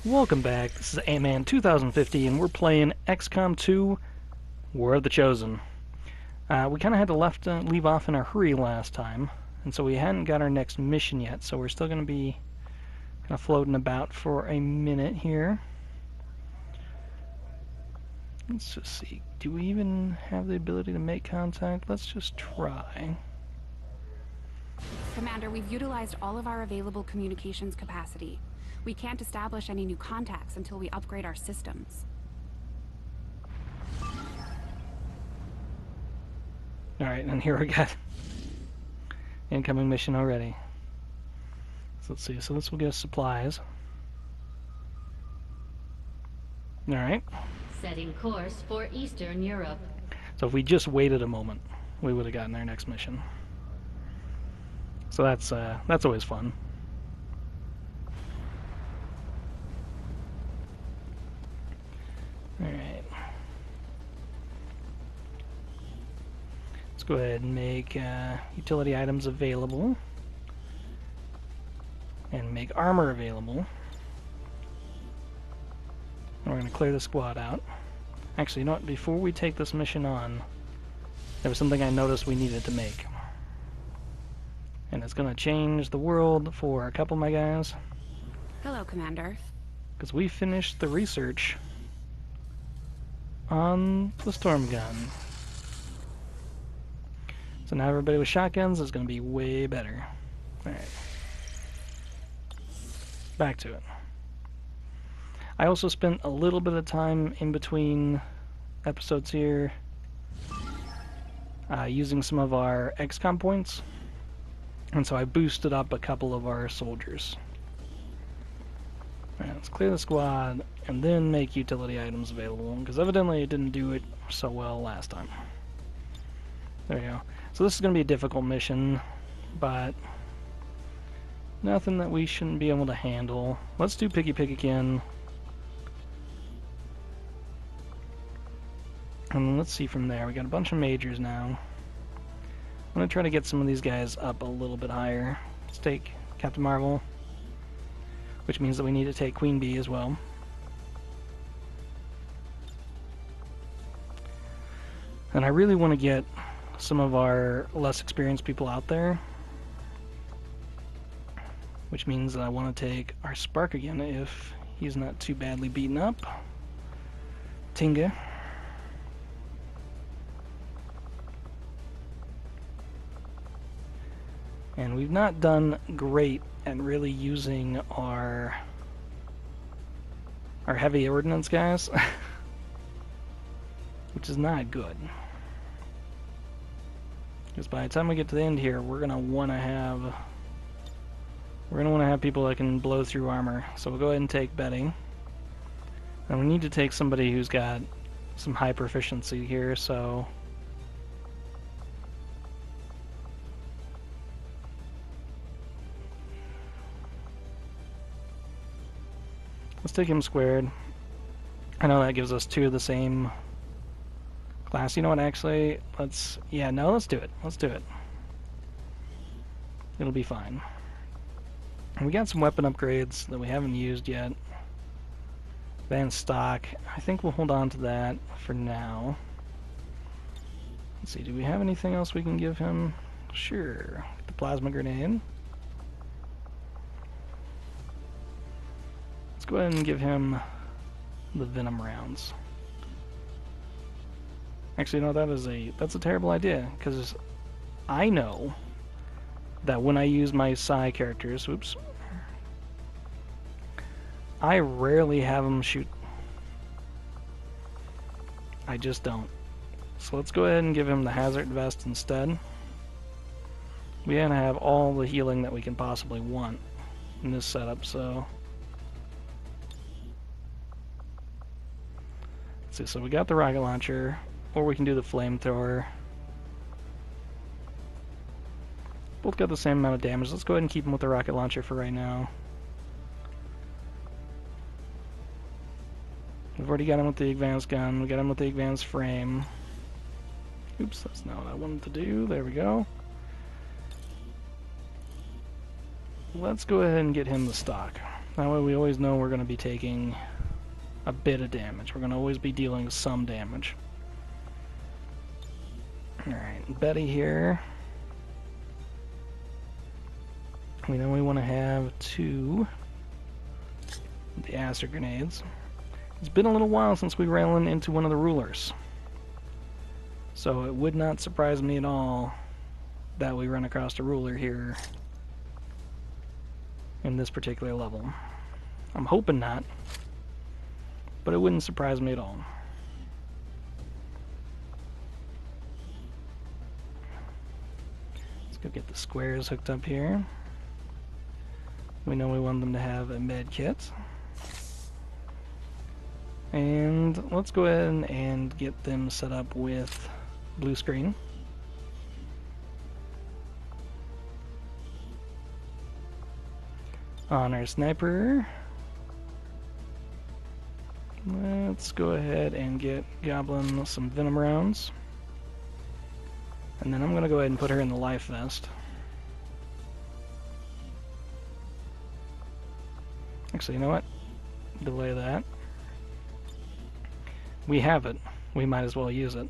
Welcome back. This is A-Man 2050, and we're playing XCOM 2: War of the Chosen. We kind of had to leave off in a hurry last time, and so we hadn't got our next mission yet, so we're still going to be kind of floating about for a minute here. Let's just see. Do we even have the ability to make contact? Let's just try. Commander, we've utilized all of our available communications capacity. We can't establish any new contacts until we upgrade our systems. Alright, and here we got incoming mission already. So let's see. So this will give us supplies. Alright. Setting course for Eastern Europe. So if we just waited a moment, we would have gotten our next mission. So that's always fun. Alright. Let's go ahead and make utility items available. And make armor available. And we're going to clear the squad out. Actually, you know what? Before we take this mission on, there was something I noticed we needed to make. And it's going to change the world for a couple of my guys. Hello, Commander. Because we finished the research on the storm gun. So now everybody with shotguns is going to be way better. Alright. Back to it. I also spent a little bit of time in between episodes here using some of our XCOM points. And so I boosted up a couple of our soldiers. Alright, let's clear the squad and then make utility items available, because evidently it didn't do it so well last time. There we go. So this is going to be a difficult mission, but nothing that we shouldn't be able to handle. Let's do piggy again. And let's see from there. We got a bunch of majors now. I'm going to try to get some of these guys up a little bit higher. Let's take Captain Marvel, which means that we need to take Queen Bee as well. And I really want to get some of our less experienced people out there, which means that I want to take our Spark again if he's not too badly beaten up. Tinga. And we've not done great at really using our heavy ordnance guys, which is not good. Because by the time we get to the end here, we're gonna want to have people that can blow through armor. So we'll go ahead and take Betty. And we need to take somebody who's got some high proficiency here, so let's take him squared. I know that gives us two of the same class. You know what, actually, let's do it. Let's do it. It'll be fine. And we got some weapon upgrades that we haven't used yet. Advanced stock. I think we'll hold on to that for now. Let's see, do we have anything else we can give him? Sure. The plasma grenade. Let's go ahead and give him the venom rounds. Actually, no, that's a terrible idea, because I know that when I use my Psi characters, oops, I rarely have them shoot. I just don't. So let's go ahead and give him the hazard vest instead. We gotta have all the healing that we can possibly want in this setup, so let's see, so we got the rocket launcher, or we can do the flamethrower. Both got the same amount of damage. Let's go ahead and keep them with the rocket launcher for right now. We've already got him with the advanced gun. We got him with the advanced frame. Oops, that's not what I wanted to do. There we go. Let's go ahead and get him the stock. That way we always know we're going to be taking a bit of damage. We're going to always be dealing some damage. Alright, Betty here. We know we want to have 2 of the acid grenades. It's been a little while since we ran into one of the rulers. So it would not surprise me at all that we run across a ruler here in this particular level. I'm hoping not, but it wouldn't surprise me at all. Let's go get the squares hooked up here. We know we want them to have a med kit. And let's go ahead and get them set up with blue screen. On our sniper, let's go ahead and get Goblin some venom rounds. And then I'm going to go ahead and put her in the life vest. Actually, you know what? Delay that. We have it. We might as well use it.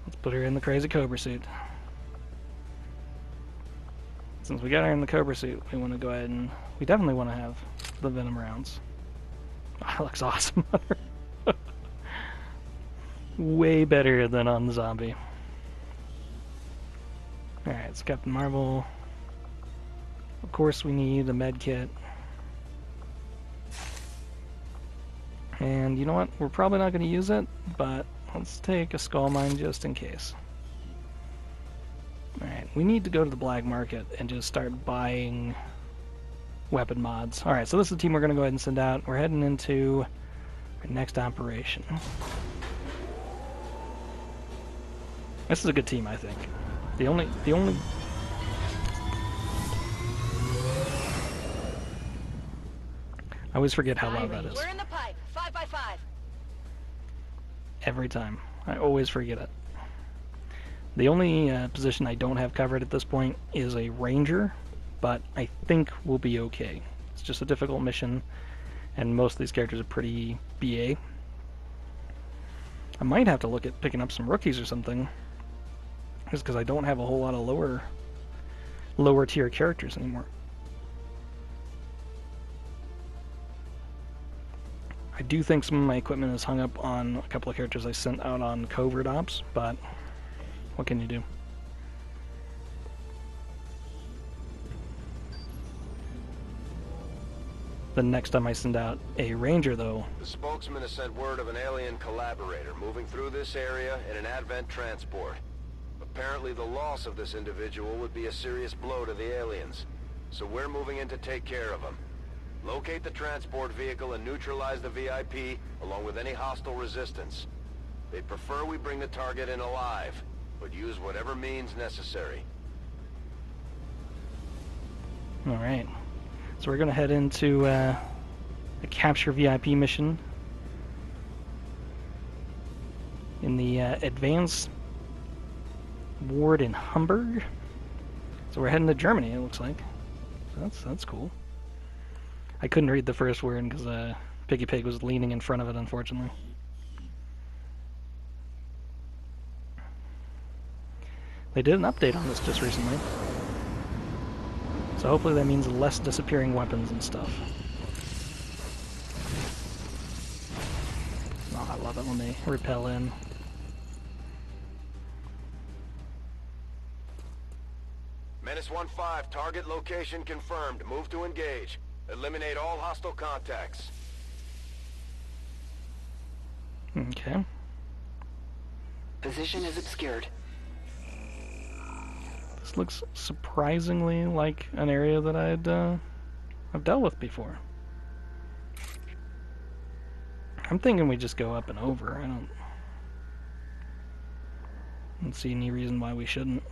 Let's put her in the crazy Cobra suit. Since we got her in the Cobra suit, we want to go ahead and... We definitely want to have the venom rounds. Oh, that looks awesome on her. Way better than on the zombie. Alright, so Captain Marvel. Of course we need a med kit. And you know what? We're probably not going to use it, but let's take a skull mine just in case. Alright, we need to go to the black market and just start buying weapon mods. Alright, so this is the team we're going to go ahead and send out. We're heading into our next operation. This is a good team, I think. The only I always forget how loud that is. We're in the pipe. 5 by 5. Every time. I always forget it. The only position I don't have covered at this point is a ranger, but I think we'll be okay. It's just a difficult mission, and most of these characters are pretty BA. I might have to look at picking up some rookies or something, just because I don't have a whole lot of lower tier characters anymore. I do think some of my equipment is hung up on a couple of characters I sent out on covert ops, but what can you do? The next time I send out a ranger, though... The spokesman has sent word of an alien collaborator moving through this area in an advent transport. Apparently the loss of this individual would be a serious blow to the aliens, so we're moving in to take care of him. Locate the transport vehicle and neutralize the VIP, along with any hostile resistance. They'd prefer we bring the target in alive, but use whatever means necessary. Alright. So we're going to head into a capture VIP mission in the advanced ward in Hamburg. So we're heading to Germany, it looks like. So that's cool. I couldn't read the first word because Piggy Pig was leaning in front of it, unfortunately. They did an update on this just recently. So hopefully that means less disappearing weapons and stuff. Oh, I love it when they repel in. Menace 1-5, target location confirmed. Move to engage. Eliminate all hostile contacts. Okay. Position is obscured. This looks surprisingly like an area that I've dealt with before. I'm thinking we just go up and over. I don't see any reason why we shouldn't.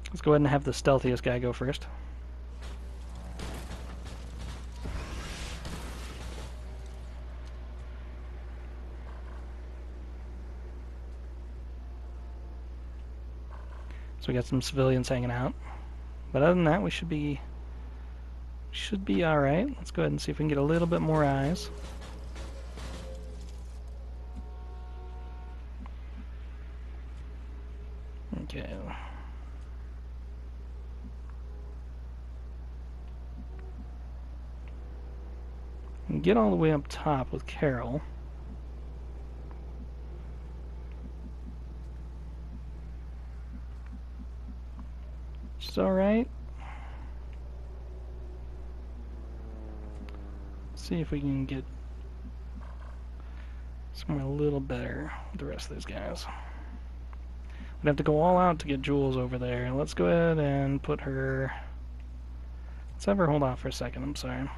Let's go ahead and have the stealthiest guy go first. So we got some civilians hanging out. But other than that, we should be should be alright. Let's go ahead and see if we can get a little bit more eyes. Okay. And get all the way up top with Carol. Which is alright. See if we can get somewhere a little better with the rest of these guys. We'd have to go all out to get Jules over there. Let's go ahead and put her... Let's have her hold off for a second, I'm sorry.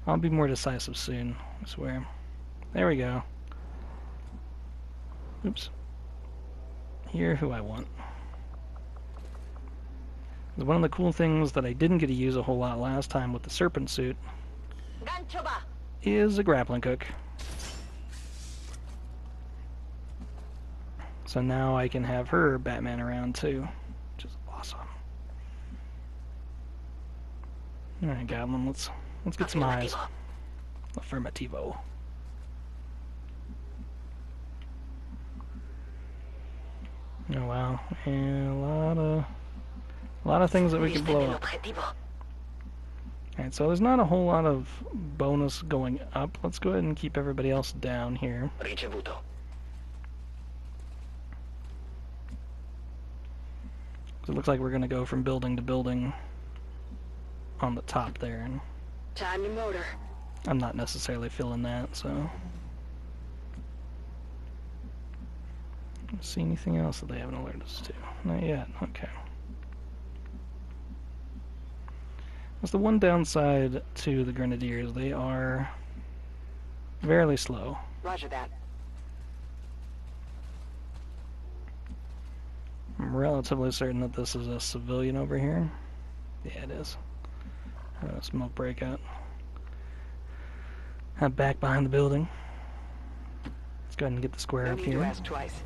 I'll be more decisive soon, I swear. There we go. Oops. Here, who I want. One of the cool things that I didn't get to use a whole lot last time with the serpent suit is a grappling hook. So now I can have her Batman around too, which is awesome. Alright, Goblin, let's get some eyes. Affirmativo. Oh wow, and a lot of things that we can blow up. Alright, so there's not a whole lot of bonus going up. Let's go ahead and keep everybody else down here. It looks like we're going to go from building to building on the top there, and Time to motor. I'm not necessarily feeling that, so... See anything else that they haven't alerted us to? Not yet, okay. That's the one downside to the Grenadiers. They are fairly slow. Roger that. I'm relatively certain that this is a civilian over here. Yeah, it is. Smoke breakout. Back behind the building. Let's go ahead and get the square No up need here. to ask twice.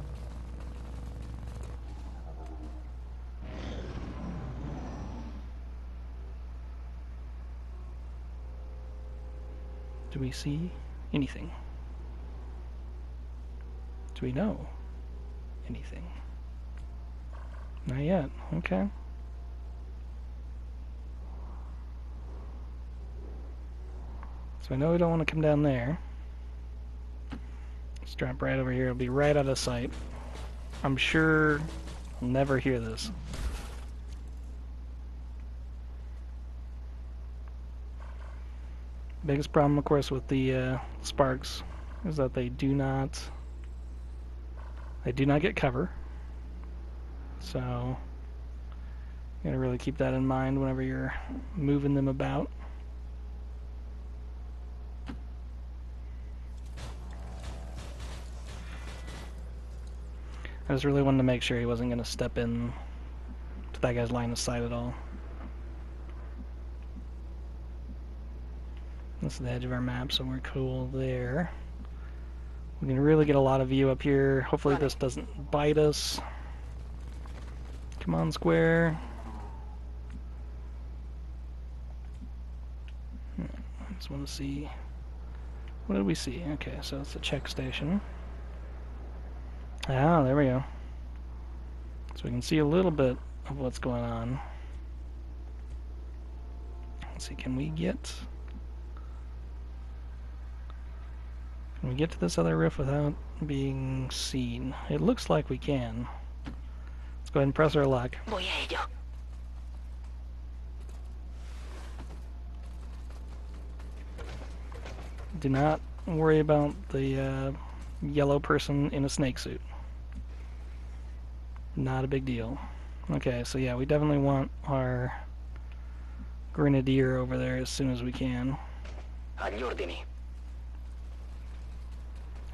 Do we see anything? Do we know anything? Not yet. Okay. So I know we don't want to come down there. Let's drop right over here. It'll be right out of sight. I'm sure I'll never hear this. Biggest problem, of course, with the sparks is that they do not get cover. So you gotta really keep that in mind whenever you're moving them about. I just really wanted to make sure he wasn't going to step in to that guy's line of sight at all. This is the edge of our map, so we're cool there. We can really get a lot of view up here. Hopefully this doesn't bite us. Come on, square. I just want to see... What did we see? Okay, so it's a check station. Ah, there we go. So we can see a little bit of what's going on. Let's see, can we get to this other roof without being seen? It looks like we can. Let's go ahead and press our luck. Voy a ello. Do not worry about the yellow person in a snake suit. Not a big deal. Okay, so yeah, we definitely want our Grenadier over there as soon as we can. Agli ordini.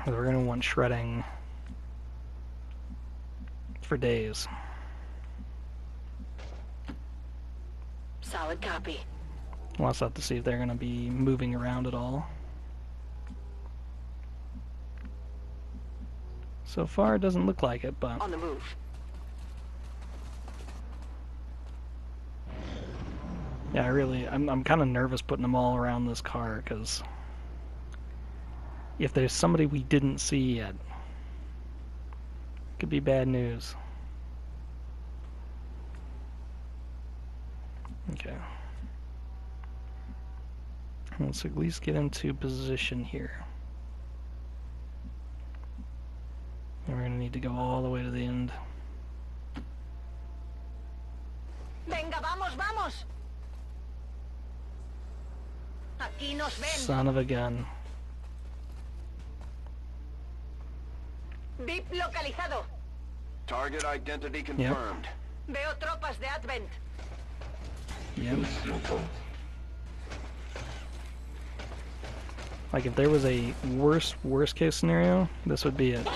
We're going to want shredding for days. Solid copy. We'll also have to see if they're going to be moving around at all. So far, it doesn't look like it, but... On the move. Yeah, I'm kind of nervous putting them all around this car, because if there's somebody we didn't see yet, it could be bad news. Okay. Let's at least get into position here. And we're going to need to go all the way to the end. Venga, vamos, vamos. Aquí nos ven. Son of a gun. VIP localizado. Target identity confirmed. Veo tropas de Advent. Yep. Like, if there was a worst case scenario, this would be it.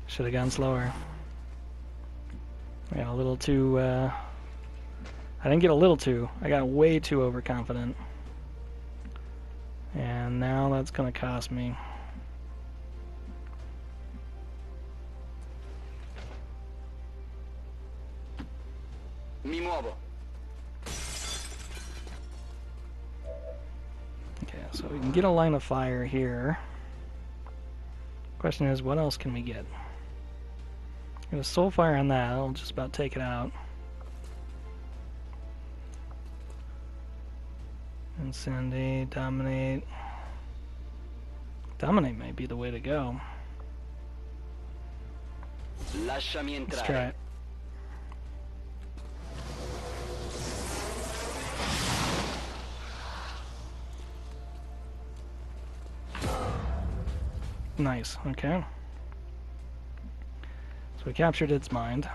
Should have gone slower. I got a little too, I didn't get a little too, I got way too overconfident. And now that's gonna cost me. Mi muevo. Okay, so we can get a line of fire here. Question is, what else can we get? Get a soul fire on that, I'll just about take it out. Incendiate, dominate. Dominate might be the way to go. Lasciami Let's entrare. try it. Nice, okay. So we captured its mind.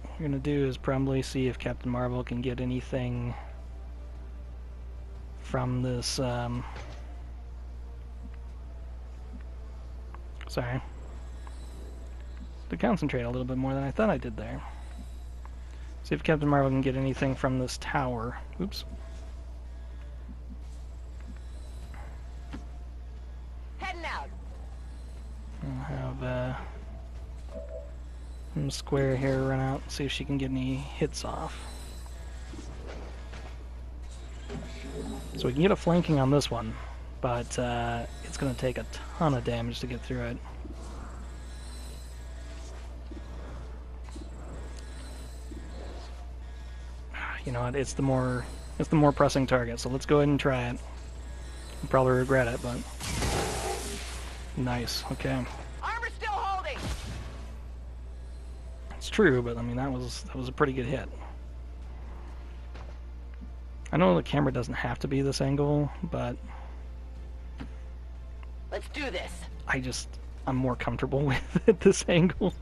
What we're gonna do is probably see if Captain Marvel can get anything from this, sorry. To concentrate a little bit more than I thought I did there. See if Captain Marvel can get anything from this tower. Oops. Heading out. I'll have Square here run out and see if she can get any hits off. So we can get a flanking on this one, but it's going to take a ton of damage to get through it. You know what? It's the more pressing target. So let's go ahead and try it. You'll probably regret it, but nice. Okay. Armor still holding. It's true, but I mean that was a pretty good hit. I know the camera doesn't have to be this angle, but Let's do this. I'm more comfortable with it this angle.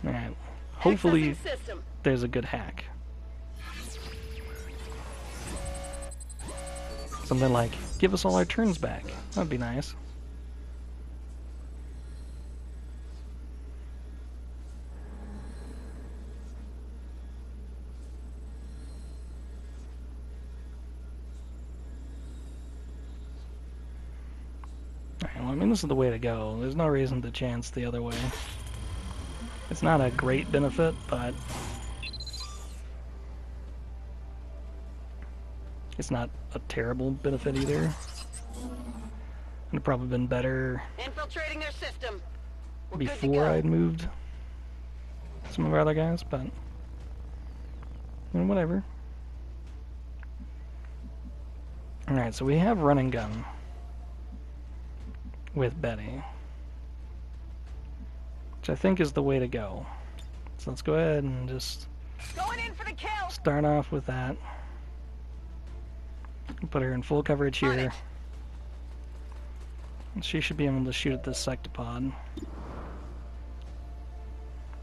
Alright. Hopefully Accessing system. there's a good hack. Something like, give us all our turns back. That'd be nice. Alright, well, I mean, this is the way to go. There's no reason to chance the other way. It's not a great benefit, but it's not a terrible benefit either. Would have probably been better Infiltrating their system. We're good to before go. I'd moved some of our other guys, but whatever. Alright, so we have run and gun with Betty, which I think is the way to go. So let's go ahead and just Going in for the kill. start off with that. Put her in full coverage On here. it. And she should be able to shoot at this sectopod.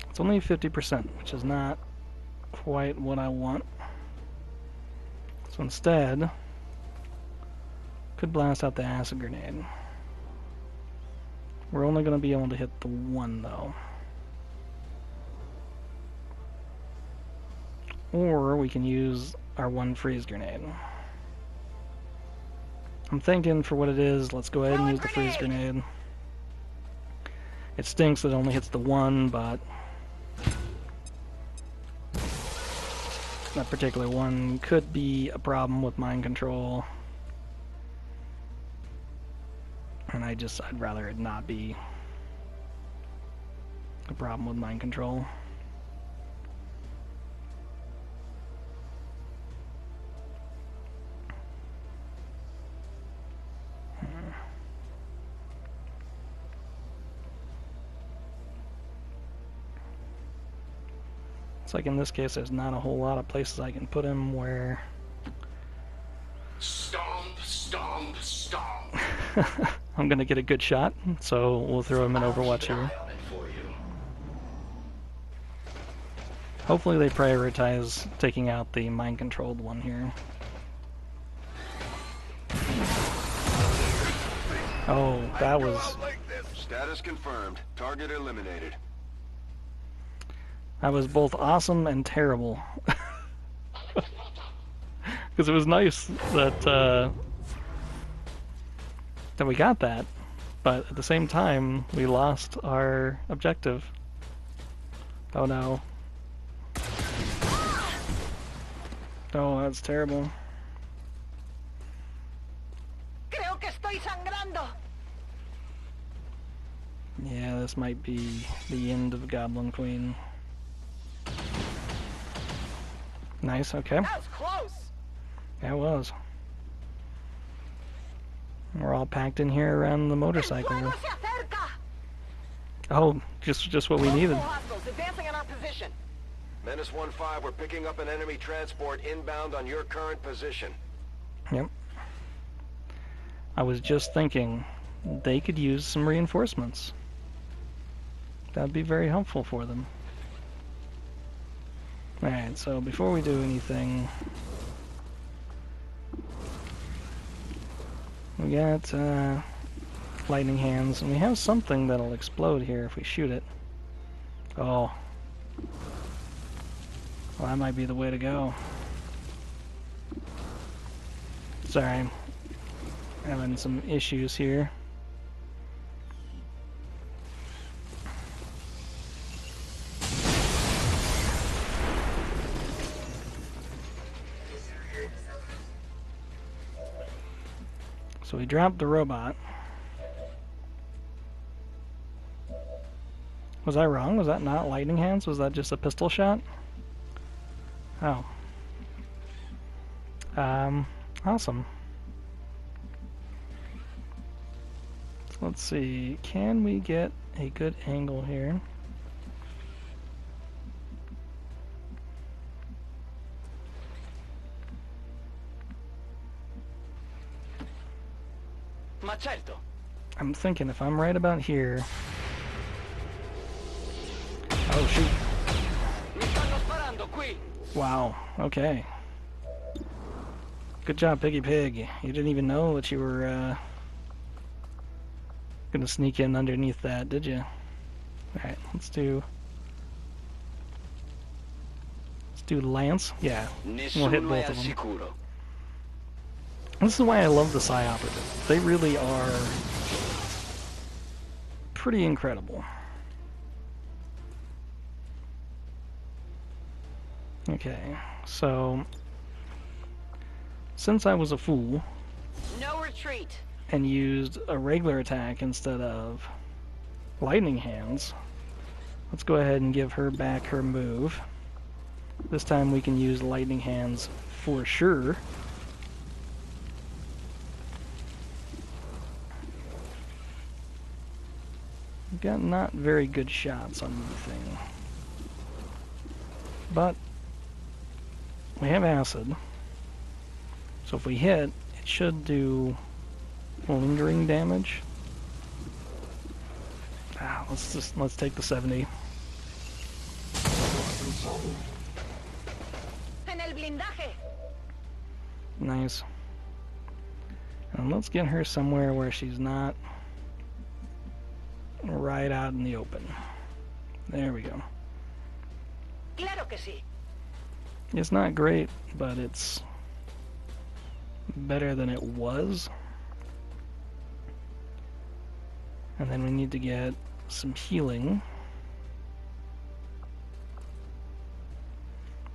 It's only 50%, which is not quite what I want. So instead, could blast out the acid grenade. We're only going to be able to hit the one, though. Or we can use our one freeze grenade. I'm thinking for what it is, let's go ahead and use the freeze grenade. It stinks that it only hits the one, but that particular one could be a problem with mind control. And I'd rather it not be a problem with mind control. It's like in this case, there's not a whole lot of places I can put him where... Stomp, stomp, stomp. I'm gonna get a good shot, so we'll throw him in Overwatch here. Hopefully they prioritize taking out the mind-controlled one here. Oh, that was... Status confirmed. Target eliminated. That was both awesome and terrible. Because it was nice that that we got that, but at the same time we lost our objective. Oh no. Oh, that's terrible. Creo que estoy sangrando. Yeah, this might be the end of Goblin Queen. Nice, okay. That was close. Yeah, it was. We're all packed in here around the motorcycle. El fuego se acerca. Oh, just what we needed. Multiple hostiles advancing on our position. Menace 1-5, we're picking up an enemy transport inbound on your current position. Yep. I was just thinking they could use some reinforcements. That'd be very helpful for them. Alright, so before we do anything, we got lightning hands, and we have something that'll explode here if we shoot it. Oh. Well, that might be the way to go. Sorry. Having some issues here. So we dropped the robot. Was I wrong? Was that not lightning hands? Was that just a pistol shot? Oh. Awesome. Let's see, can we get a good angle here? Macerto. I'm thinking if I'm right about here... Oh shoot. Mi stanno sparando qui. Wow, okay. Good job, Piggy Pig. You didn't even know that you were gonna sneak in underneath that, did you? Alright, let's do Lance. Yeah, we'll hit both of them. This is why I love the Psy Operative. They really are pretty incredible. Okay, so since I was a fool No retreat. and used a regular attack instead of lightning hands, let's go ahead and give her back her move. This time we can use lightning hands for sure. We've got not very good shots on anything, but we have acid, so if we hit, it should do lingering damage. Let's take the 70. En el blindaje. Nice. And let's get her somewhere where she's not right out in the open. There we go. Claro que sí. It's not great, but it's better than it was. And then we need to get some healing.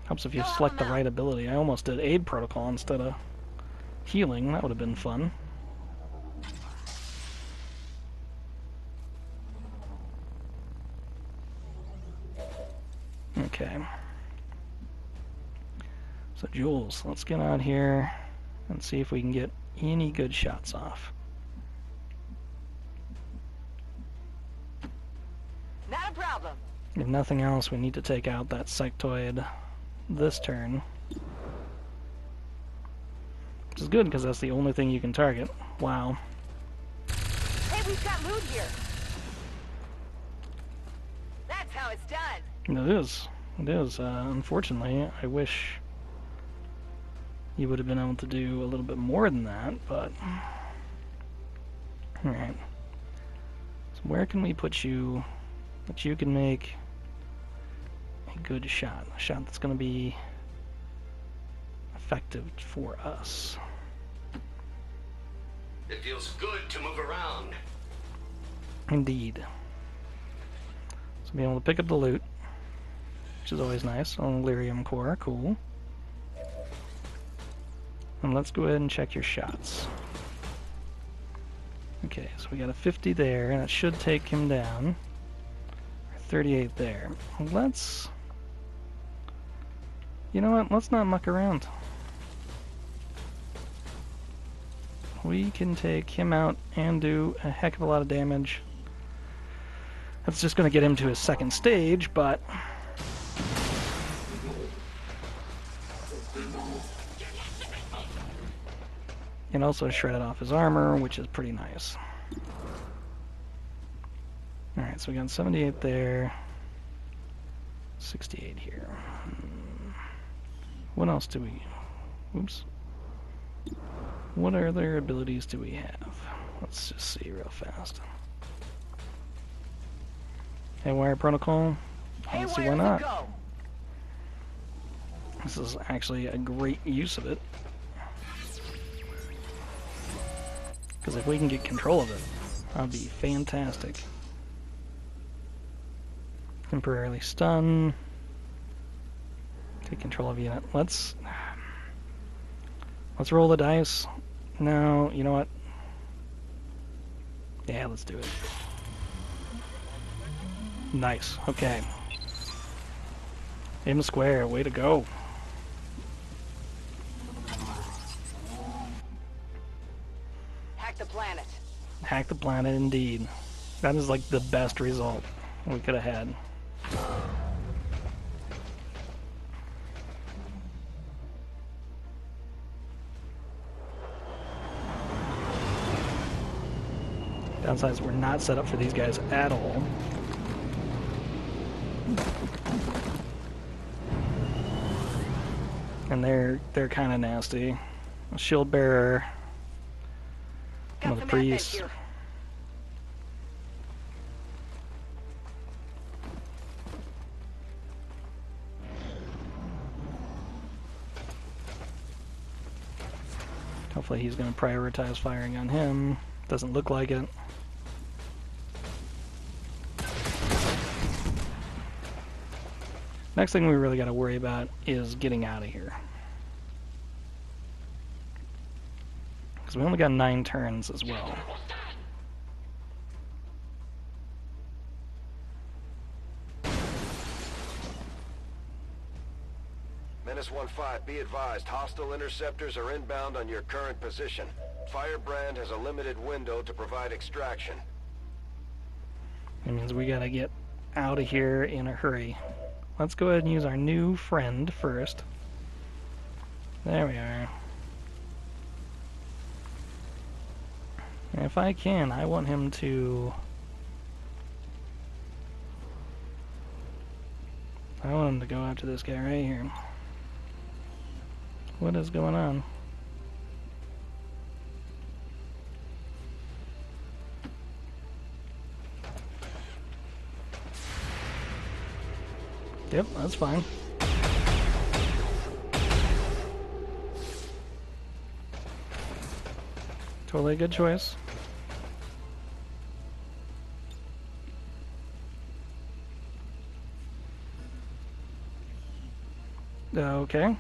Helps if you select the right ability. I almost did aid protocol instead of healing. That would have been fun. Okay. So Jules, let's get out here and see if we can get any good shots off. Not a problem. If nothing else, we need to take out that sectoid this turn. Which is good, because that's the only thing you can target. Wow. Hey, we've got loot here. That's how it's done. It is. It is. Unfortunately, I wish you would have been able to do a little bit more than that, but... Alright. So where can we put you that you can make a good shot? A shot that's going to be effective for us. It feels good to move around. Indeed. So being able to pick up the loot, which is always nice. Oh, lyrium core, cool. And let's go ahead and check your shots. Okay, so we got a 50 there, and it should take him down. 38 there. Let's... You know what? Let's not muck around. We can take him out and do a heck of a lot of damage. That's just going to get him to his second stage, but... And also shredded off his armor, which is pretty nice. Alright, so we got 78 there. 68 here. What else do we... Oops. What other abilities do we have? Let's just see real fast. Haywire Protocol. I don't see why not. This is actually a great use of it. Because if we can get control of it, that would be fantastic. Temporarily stun. Take control of unit. Let's roll the dice. No, you know what? Yeah, let's do it. Nice. Okay. M square. Way to go. Hack the planet. Hack the planet, indeed. That is like the best result we could have had. Downsides, we're not set up for these guys at all. And they're kind of nasty. A shield bearer, another priest. Hopefully he's going to prioritize firing on him. Doesn't look like it. Next thing we really got to worry about is getting out of here. Because we only got 9 turns as well. Menace 1-5, be advised, hostile interceptors are inbound on your current position. Firebrand has a limited window to provide extraction. That means we gotta get out of here in a hurry. Let's go ahead and use our new friend first. There we are. And if I can, I want him to... I want him to go after this guy right here. What is going on? Yep, that's fine. Totally a good choice. Okay.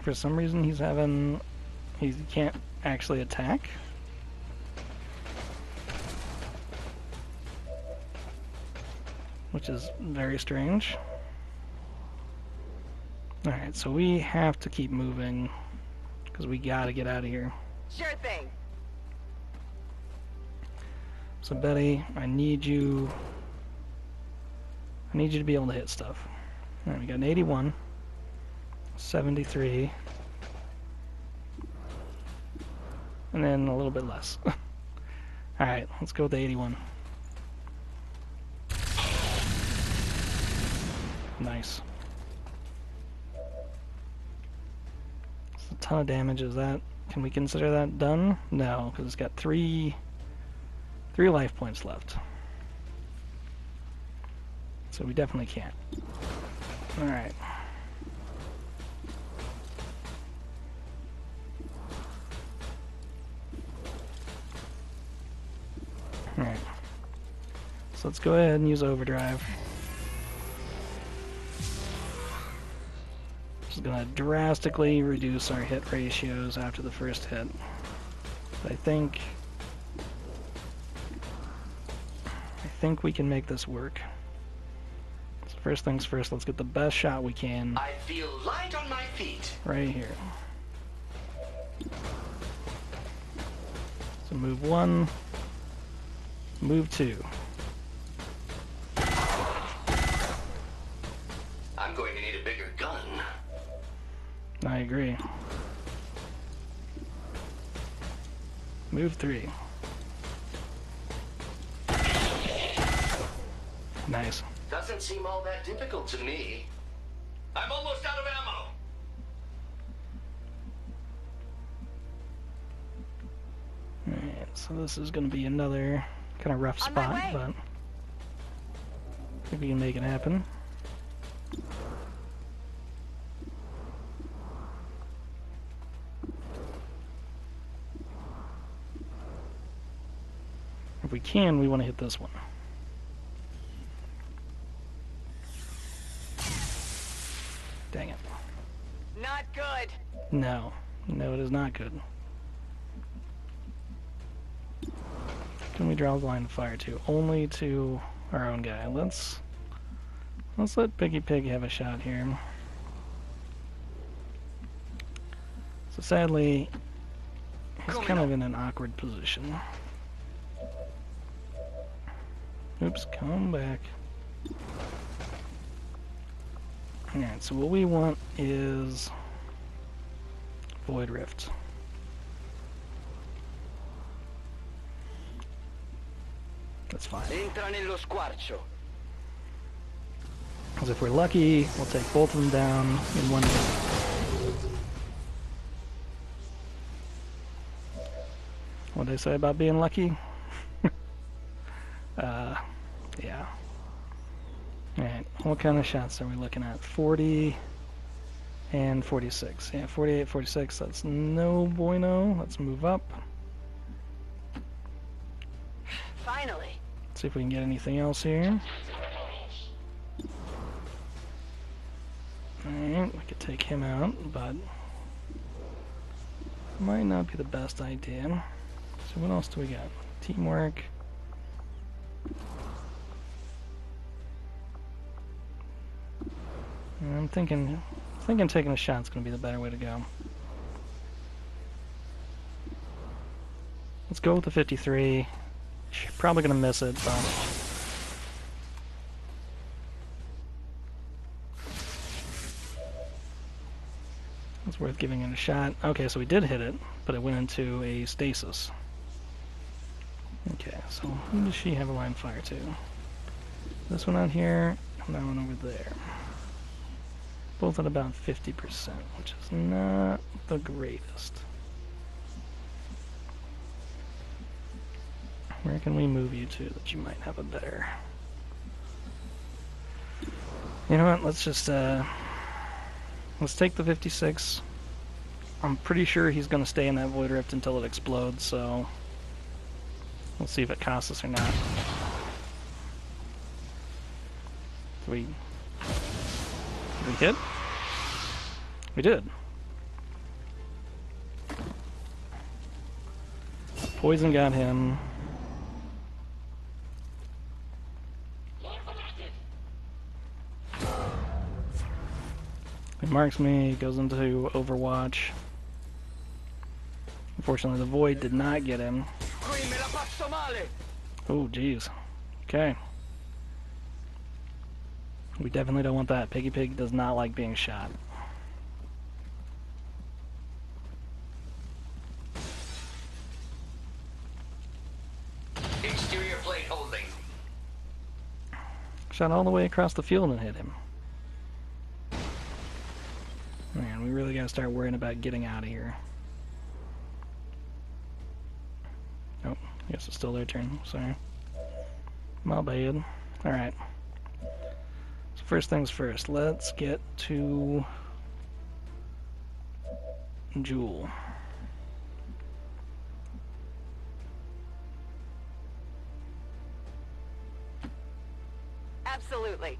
For some reason he can't actually attack. Which is very strange. Alright, so we have to keep moving, because we gotta get out of here. Sure thing. So Betty, I need you to be able to hit stuff. Alright, we got an 81, 73, and then a little bit less. Alright, let's go with the 81. Nice. That's a ton of damage. Is that... Can we consider that done? No, because it's got three life points left. So we definitely can't. Alright. Alright. So let's go ahead and use overdrive. Which is going to drastically reduce our hit ratios after the first hit. But I think we can make this work. So first things first, let's get the best shot we can. I feel light on my feet. Right here. So move 1, move 2. I'm going to need a bigger gun. I agree. Move 3. Nice. Doesn't seem all that difficult to me. I'm almost out of ammo. Alright, so this is going to be another kind of rough On my spot, way. but I think we can make it happen. If we can, we want to hit this one. Dang it. Not good. No. No, it is not good. Can we draw the line of fire to? Only to our own guy. Let's let Piggy Pig have a shot here. So sadly, he's kind of in an awkward position. Oops, come back. Alright, so what we want is Void Rift. That's fine. Entra nello squarcio. Because if we're lucky, we'll take both of them down in one hit. What'd they say about being lucky? Yeah. Alright, what kind of shots are we looking at? 40 and 46. Yeah, 48, 46, that's no bueno. Let's move up. Finally. See if we can get anything else here. Alright, we could take him out, but might not be the best idea. So what else do we got? Teamwork. I'm thinking taking a shot's gonna be the better way to go. Let's go with the 53. Probably gonna miss it, but it's worth giving it a shot. Okay, so we did hit it, but it went into a stasis. Okay, so who does she have a line of fire to? This one out here, and that one over there. Both at about 50%, which is not the greatest. Where can we move you to that you might have a better... You know what, let's just, let's take the 56. I'm pretty sure he's going to stay in that Void Rift until it explodes, so... We'll see if it costs us or not. Did we hit? We did. Poison got him. It marks me, goes into Overwatch. Unfortunately, the Void did not get him. Oh, jeez. Okay. We definitely don't want that. Piggy does not like being shot. Exterior plate holding. Shot all the way across the field and hit him. Man, we really gotta start worrying about getting out of here. Oh, I guess it's still their turn. Sorry. My bad. Alright. So first things first, let's get to Jewel. Absolutely.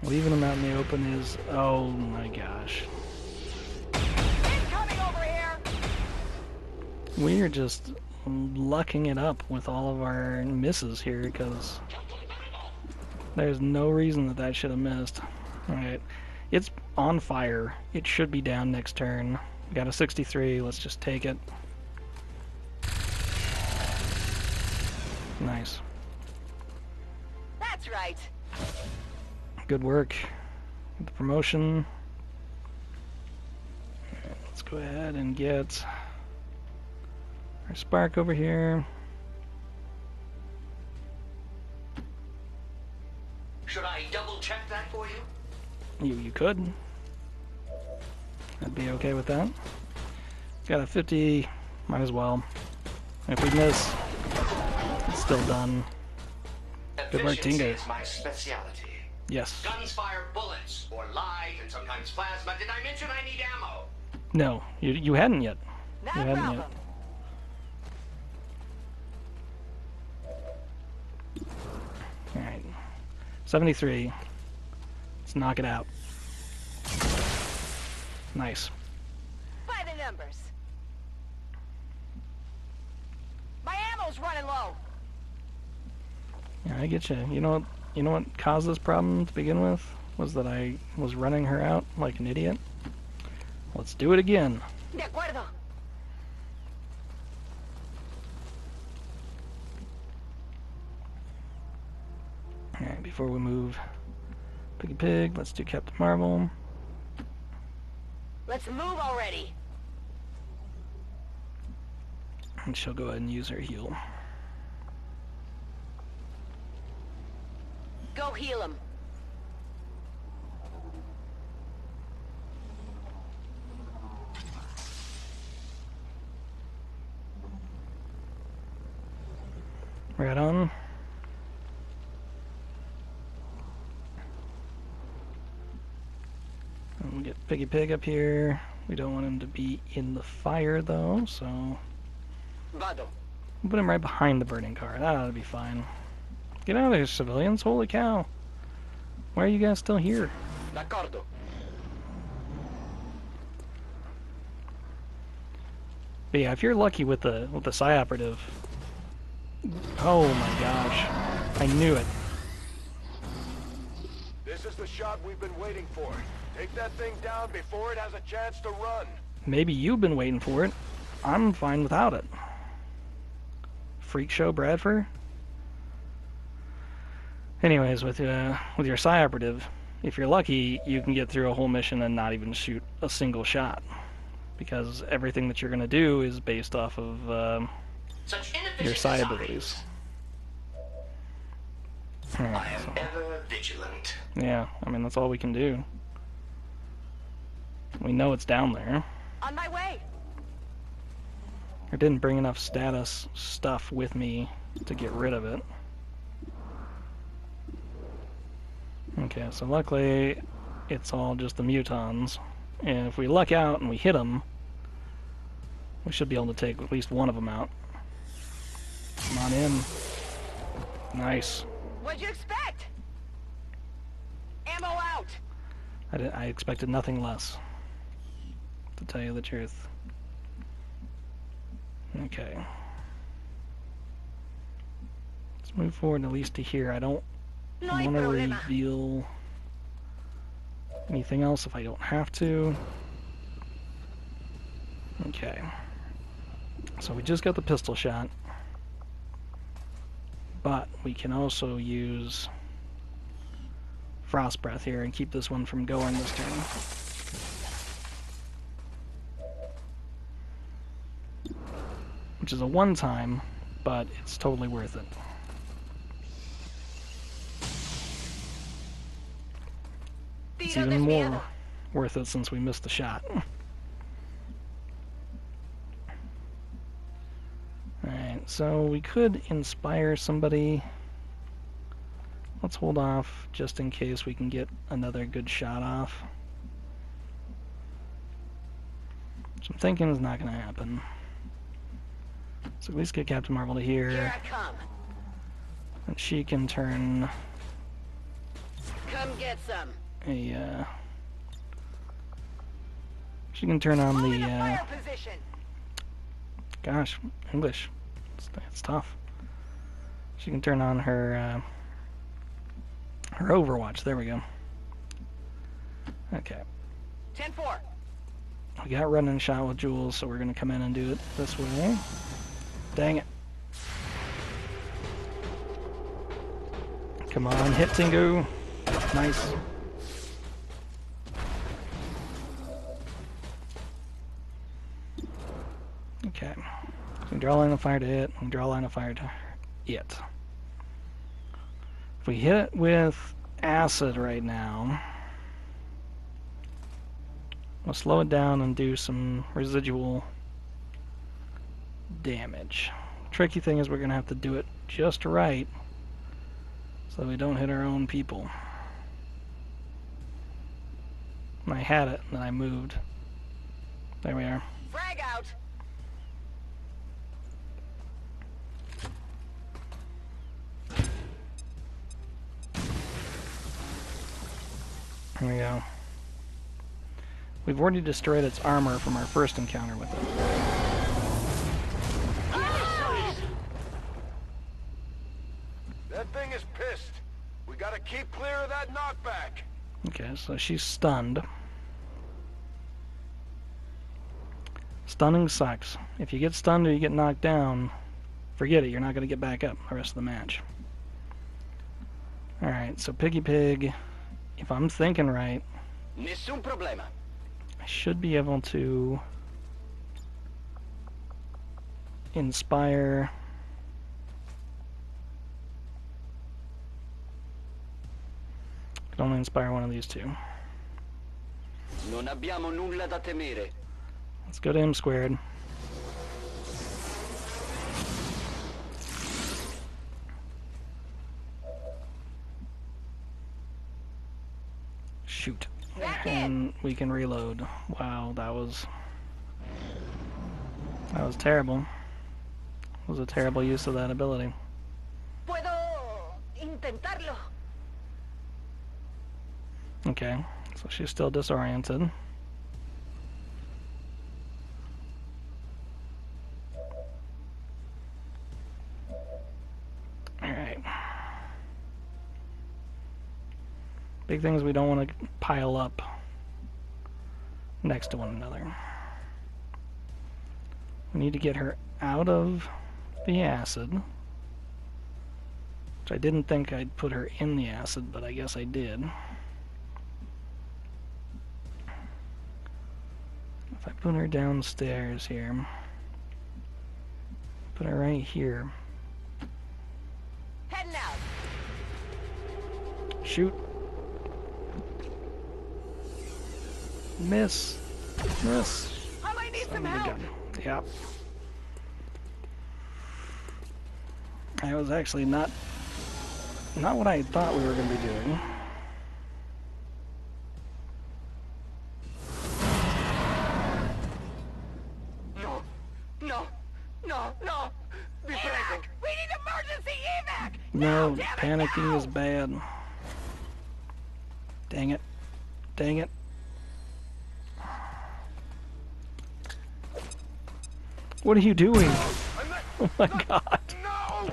Leaving them out in the open is... oh my gosh. Incoming over here! We are just lucking it up with all of our misses here, because there's no reason that that should have missed. Alright. It's on fire. It should be down next turn. We got a 63. Let's just take it. Nice. That's right. Good work. Get the promotion. Let's go ahead and get our Spark over here. Should I double check that for you? You could. I'd be okay with that. Got a 50. Might as well. If we miss, it's still done. Good work, Efficiency Tinga. is my specialty. Yes. Guns fire bullets, or light, and sometimes plasma. Did I mention I need ammo? No, you hadn't yet. Not You a hadn't problem. yet. Alright. 73. Let's knock it out. Nice. By the numbers. My ammo's running low. Yeah, I get you. You know what caused this problem to begin with? Was that I was running her out like an idiot. Let's do it again. De acuerdo. Alright, before we move Pig, let's do Captain Marvel. Let's move already. And she'll go ahead and use her heal. Go heal him. Right on. And we'll get Pig up here. We don't want him to be in the fire though, so Vado. we'll put him right behind the burning car. That ought to be fine. Get out of here, civilians. Holy cow. Why are you guys still here? D'accordo. But yeah, if you're lucky with the Psi Operative... oh my gosh. I knew it. This is the shot we've been waiting for. Take that thing down before it has a chance to run. Maybe you've been waiting for it. I'm fine without it. Freak show, Bradford? Anyways, with your Psi Operative, if you're lucky, you can get through a whole mission and not even shoot a single shot. Because everything that you're going to do is based off of Such your inefficient Psi designs. abilities. I Alright, am so, ever vigilant. yeah, I mean, that's all we can do. We know it's down there. On my way. I didn't bring enough status stuff with me to get rid of it. Okay, so luckily it's all just the mutons. And if we luck out and we hit them, we should be able to take at least one of them out. Come on in. Nice. What'd you expect? out! I expected nothing less, to tell you the truth. Okay. Let's move forward at least to here. I don't No hay want to problema. reveal anything else if I don't have to. Okay. So we just got the pistol shot. But we can also use Frost Breath here and keep this one from going this turn. Which is a one-time, but it's totally worth it. It's even more worth it since we missed the shot. Alright, so we could inspire somebody. Let's hold off just in case we can get another good shot off. Which I'm thinking is not going to happen. So at least get Captain Marvel to Here here, I come. and she can turn Come get some. she can turn on Hold in the, a fire position. gosh, English, it's tough. She can turn on her, her Overwatch, there we go. Okay. 10-4. We got running shot with Jules, so we're going to come in and do it this way. Dang it. Come on, hit Tingu. Nice. Okay. We can draw a line of fire to it, and draw a line of fire to it. If we hit it with acid right now, we'll slow it down and do some residual damage. Tricky thing is we're going to have to do it just right so we don't hit our own people. And I had it, and then I moved. There we are. Frag out. Here we go. We've already destroyed its armor from our first encounter with it. That thing is pissed. We gotta keep clear of that knockback. Okay, so she's stunned. Stunning sucks. If you get stunned or you get knocked down, forget it, you're not going to get back up the rest of the match. Alright, so Piggy, if I'm thinking right, Nessun problema. I should be able to inspire. I can only inspire one of these two. Non abbiamo nulla da temere. Let's go to M squared. Shoot. And we can reload. Wow, that was terrible. It was a terrible use of that ability. Puedo intentarlo. Okay, so she's still disoriented. Alright. Big things we don't want to pile up next to one another. We need to get her out of the acid. Which I didn't think I'd put her in the acid, but I guess I did. If I put her downstairs here, put her right here. Heading out. Shoot. Miss. Miss. I might need some Son of a help. gun. Yep. That was actually not what I thought we were going to be doing. No, no, no, no. Be present. We need emergency evac. No, Damn it, panicking now. is bad. Dang it. Dang it. What are you doing? Oh my god. No!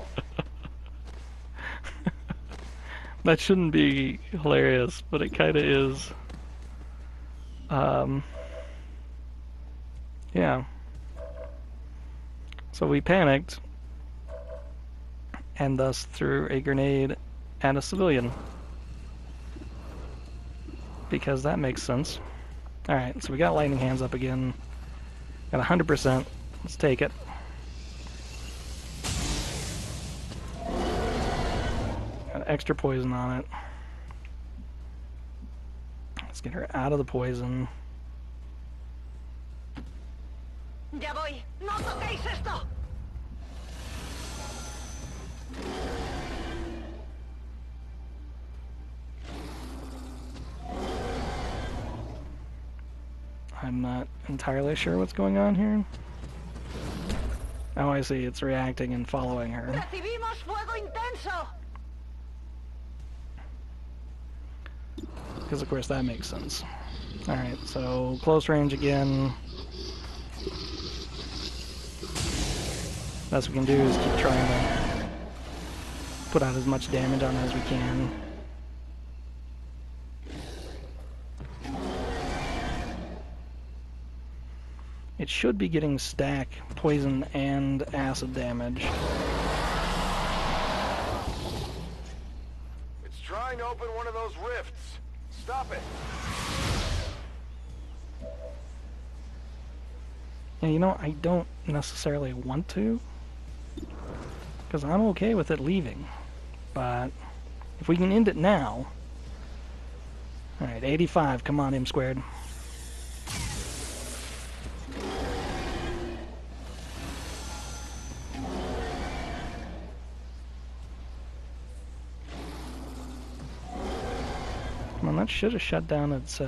That shouldn't be hilarious, but it kinda is. Yeah. So we panicked, and thus threw a grenade at a civilian. Because that makes sense. Alright, so we got lightning hands up again. Got 100%. Let's take it. Got extra poison on it. Let's get her out of the poison. Ya voy. No toquéis esto. I'm not entirely sure what's going on here. Oh, I see. It's reacting and following her. Recibimos fuego intenso. Because, of course, that makes sense. Alright, so close range again. Best we can do is keep trying to put out as much damage on it as we can. It should be getting stack poison and acid damage. It's trying to open one of those rifts. Stop it. Yeah, you know, I don't necessarily want to, because I'm okay with it leaving. But if we can end it now... Alright, 85, come on, M squared. Come on, that should have shut down its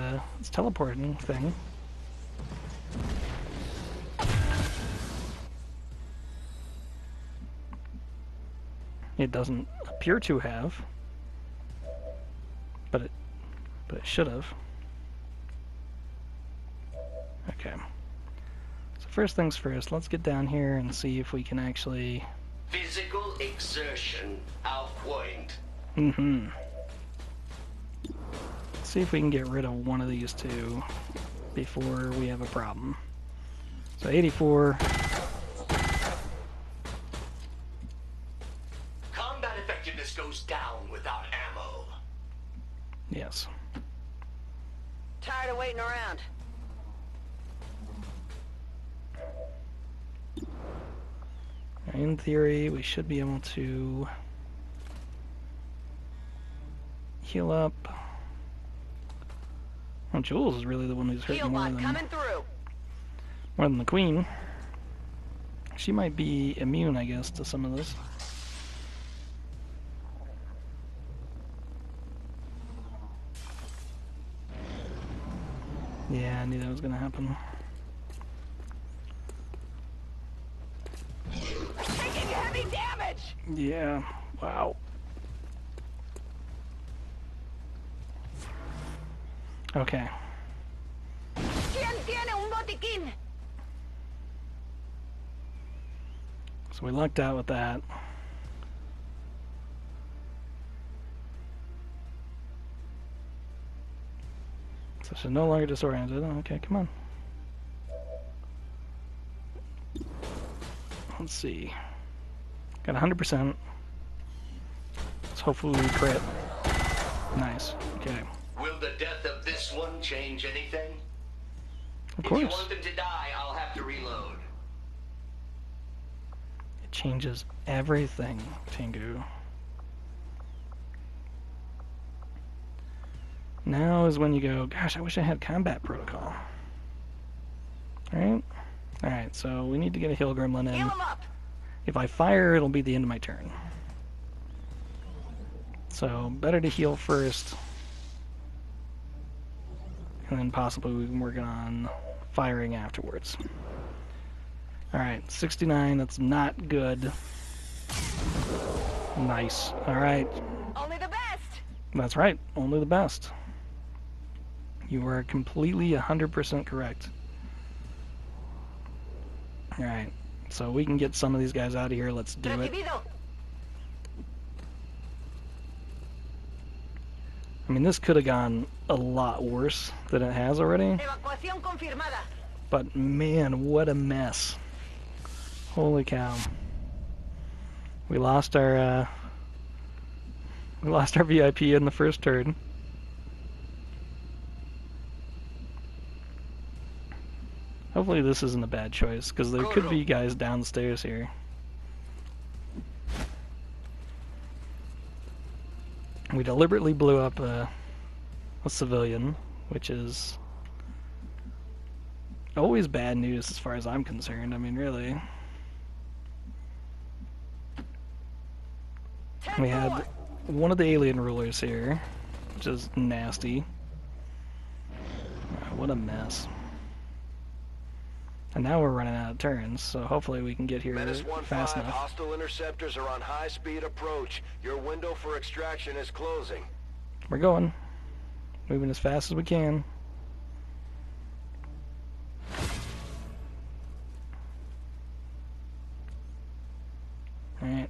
teleporting thing. It doesn't appear to have, but it should have. Okay. So first things first, let's get down here and see if we can actually... Physical exertion auf point. Mm-hmm. See if we can get rid of one of these two before we have a problem. So 84. Combat effectiveness goes down without ammo. Yes. Tired of waiting around. In theory, we should be able to heal up. Well, Jules is really the one who's hurting more Healbot coming through. than the Queen. She might be immune, I guess, to some of this. Yeah, I knew that was gonna happen. Taking heavy damage. Yeah, wow. Okay. ¿Quién tiene un botiquín? So we lucked out with that. So she's no longer disoriented. Okay, come on. Let's see. Got 100%. Let's hopefully we crit. Nice. Okay. Will the death of this one change anything? Of If you course. want them to die, I'll have to reload. It changes everything, Tengu. Now is when you go, gosh, I wish I had combat protocol. Alright? Alright, so we need to get a heal gremlin in. Heal him up. If I fire, it'll be the end of my turn. So, better to heal first. And then possibly we can work on firing afterwards. Alright, 69, that's not good. Nice. Alright, Only the best. that's right, only the best. You are completely 100% correct. Alright, so we can get some of these guys out of here. Let's do it. Recibido. I mean, this could have gone a lot worse than it has already. Evacuación confirmada. But man, what a mess. Holy cow. We lost our VIP in the first turn. Hopefully this isn't a bad choice, because there could be guys downstairs here. We deliberately blew up a civilian, which is always bad news as far as I'm concerned. I mean, really. We had one of the alien rulers here, which is nasty. What a mess. And now we're running out of turns, so hopefully we can get here Menace fast 1-5, enough. hostile interceptors are on high-speed approach. Your window for extraction is closing. We're going. Moving as fast as we can. Alright.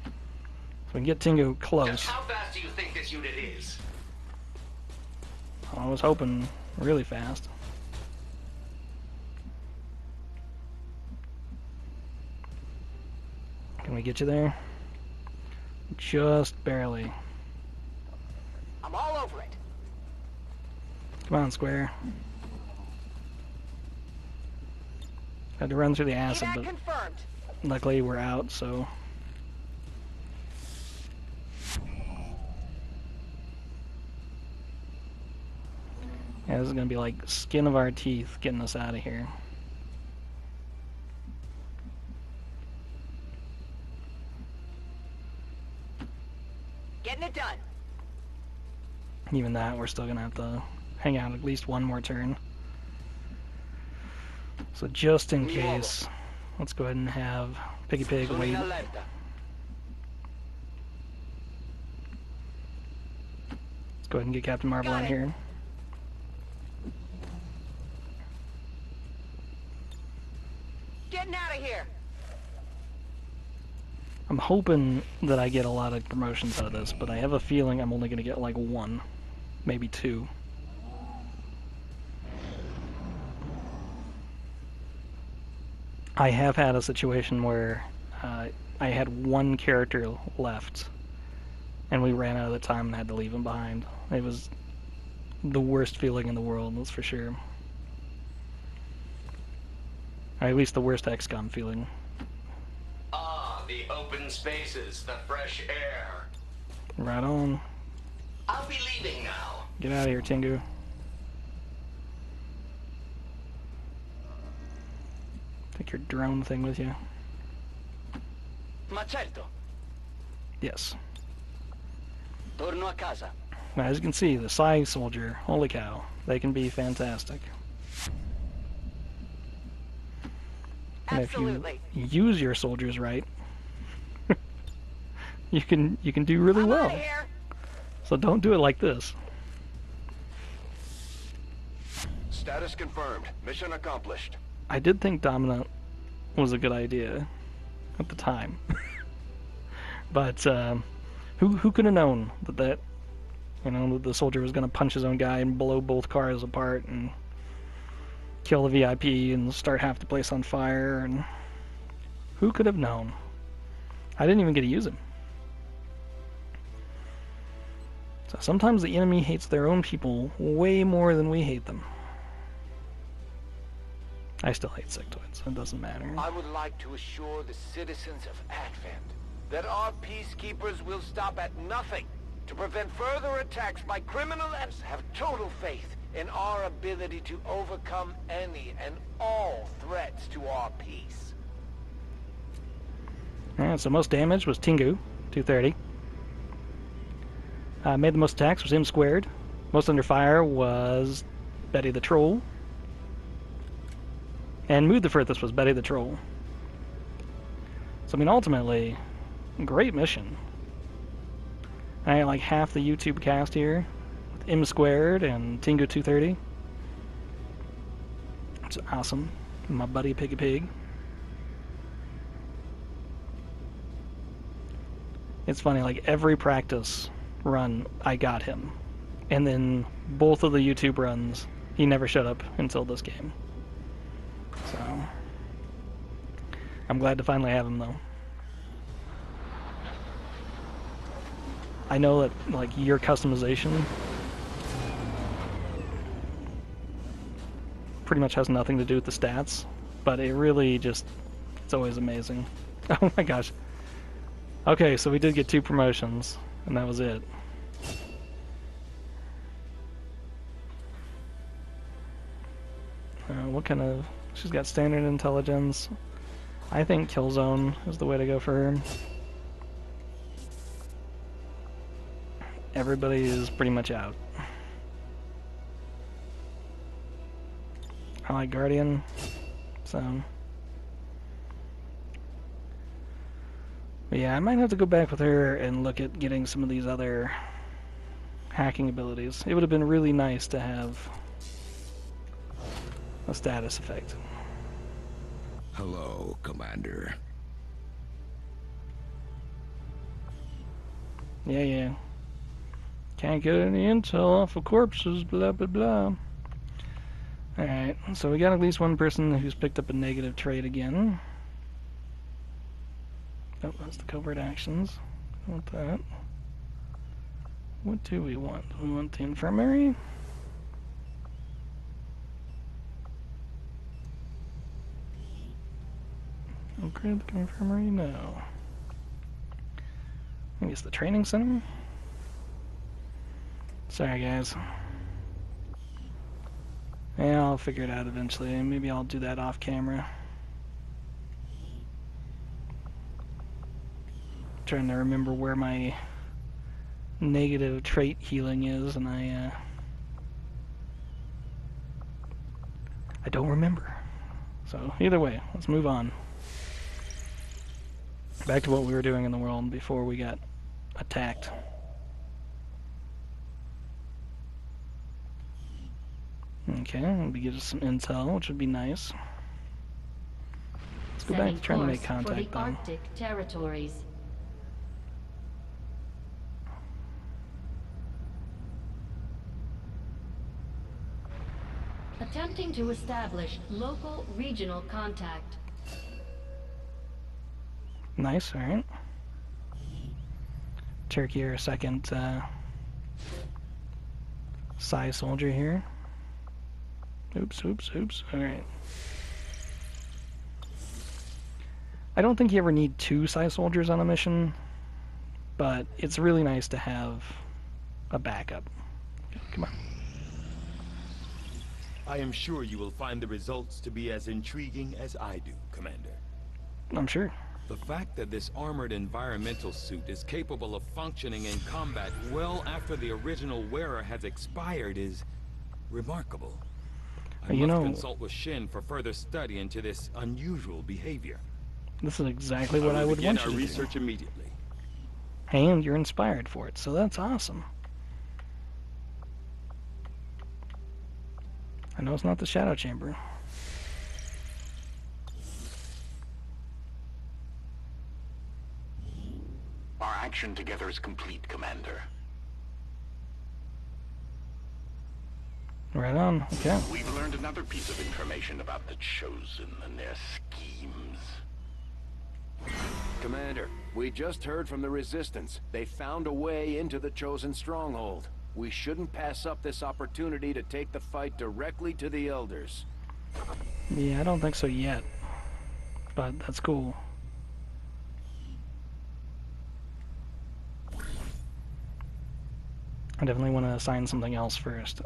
So we can get Tingo Just close. how fast do you think this unit is? I was hoping really fast. Can we get you there? Just barely. I'm all over it. Come on, Square. Had to run through the acid, Evac but confirmed. luckily we're out, so... Yeah, this is gonna be like skin of our teeth getting us out of here. Getting it done. Even that, we're still gonna have to hang out at least one more turn. So just in case, let's go ahead and have Piggy Pig wait. Alerta. Let's go ahead and get Captain Marvel Got on it. here. Getting out of here. I'm hoping that I get a lot of promotions out of this, but I have a feeling I'm only gonna get like one, maybe two. I have had a situation where I had one character left, and we ran out of the time and had to leave him behind. It was the worst feeling in the world, that's for sure. Or at least the worst XCOM feeling. Ah, the open spaces, the fresh air. Right on. I'll be leaving now. Get out of here, Tengu. Take your drone thing with you. Macetto. Yes. Torno a casa. Now, as you can see, the Psy Soldier, holy cow, they can be fantastic. And Absolutely. if you use your soldiers right, you can do really I'm well. outta here. So don't do it like this. Status confirmed. Mission accomplished. I did think Dominant was a good idea at the time, but who could have known that the soldier was going to punch his own guy and blow both cars apart and kill the VIP and start half the place on fire? And who could have known? I didn't even get to use him. So sometimes the enemy hates their own people way more than we hate them. I still hate sectoids, so it doesn't matter. I would like to assure the citizens of Advent that our peacekeepers will stop at nothing to prevent further attacks by criminals and have total faith in our ability to overcome any and all threats to our peace. Alright, so most damage was Tengu, 230. Made the most attacks was M squared. Most under fire was Betty the Troll. And moved the furthest was Betty the Troll. So I mean, ultimately, great mission. I had like half the YouTube cast here, with M Squared and Tingo230. It's awesome. My buddy Pigg. It's funny, like every practice run, I got him. And then both of the YouTube runs, he never showed up until this game. So, I'm glad to finally have him though. I know that, like, your customization pretty much has nothing to do with the stats, but it really just, it's always amazing. Oh my gosh. Okay, so we did get 2 promotions, and that was it. What kind of... She's got standard intelligence. I think Killzone is the way to go for her. Everybody is pretty much out. I like Guardian, so... But yeah, I might have to go back with her and look at getting some of these other hacking abilities. It would have been really nice to have a status effect. Hello, Commander. Yeah. Can't get any intel off of corpses, blah blah blah. Alright, so we got at least one person who's picked up a negative trait again. Oh, that's the covert actions. I want that. What do we want? We want the infirmary? Upgrade the infirmary? No. Maybe it's the training center? Sorry, guys. Yeah, I'll figure it out eventually. Maybe I'll do that off camera. Trying to remember where my negative trait healing is, and I don't remember. So either way, let's move on. Back to what we were doing in the world before we got attacked. Okay, maybe get us some intel, which would be nice. Let's go back to trying to make contact, for the Arctic territories. Attempting to establish local regional contact. Nice, alright. Turkey, our second Psi soldier here. Oops. Alright. I don't think you ever need 2 Psi soldiers on a mission, but it's really nice to have a backup. Come on. I am sure you will find the results to be as intriguing as I do, Commander. I'm sure. The fact that this armored environmental suit is capable of functioning in combat well after the original wearer has expired is remarkable. I must consult with Shin for further study into this unusual behavior. This is exactly what I would want you to do. Research immediately. And you're inspired for it, so that's awesome. I know it's not the Shadow Chamber. Our action together is complete, Commander. Right on, okay. We've learned another piece of information about the Chosen and their schemes. Commander, we just heard from the Resistance. They found a way into the Chosen stronghold. We shouldn't pass up this opportunity to take the fight directly to the Elders. Yeah, I don't think so yet. But that's cool. I definitely want to assign something else first.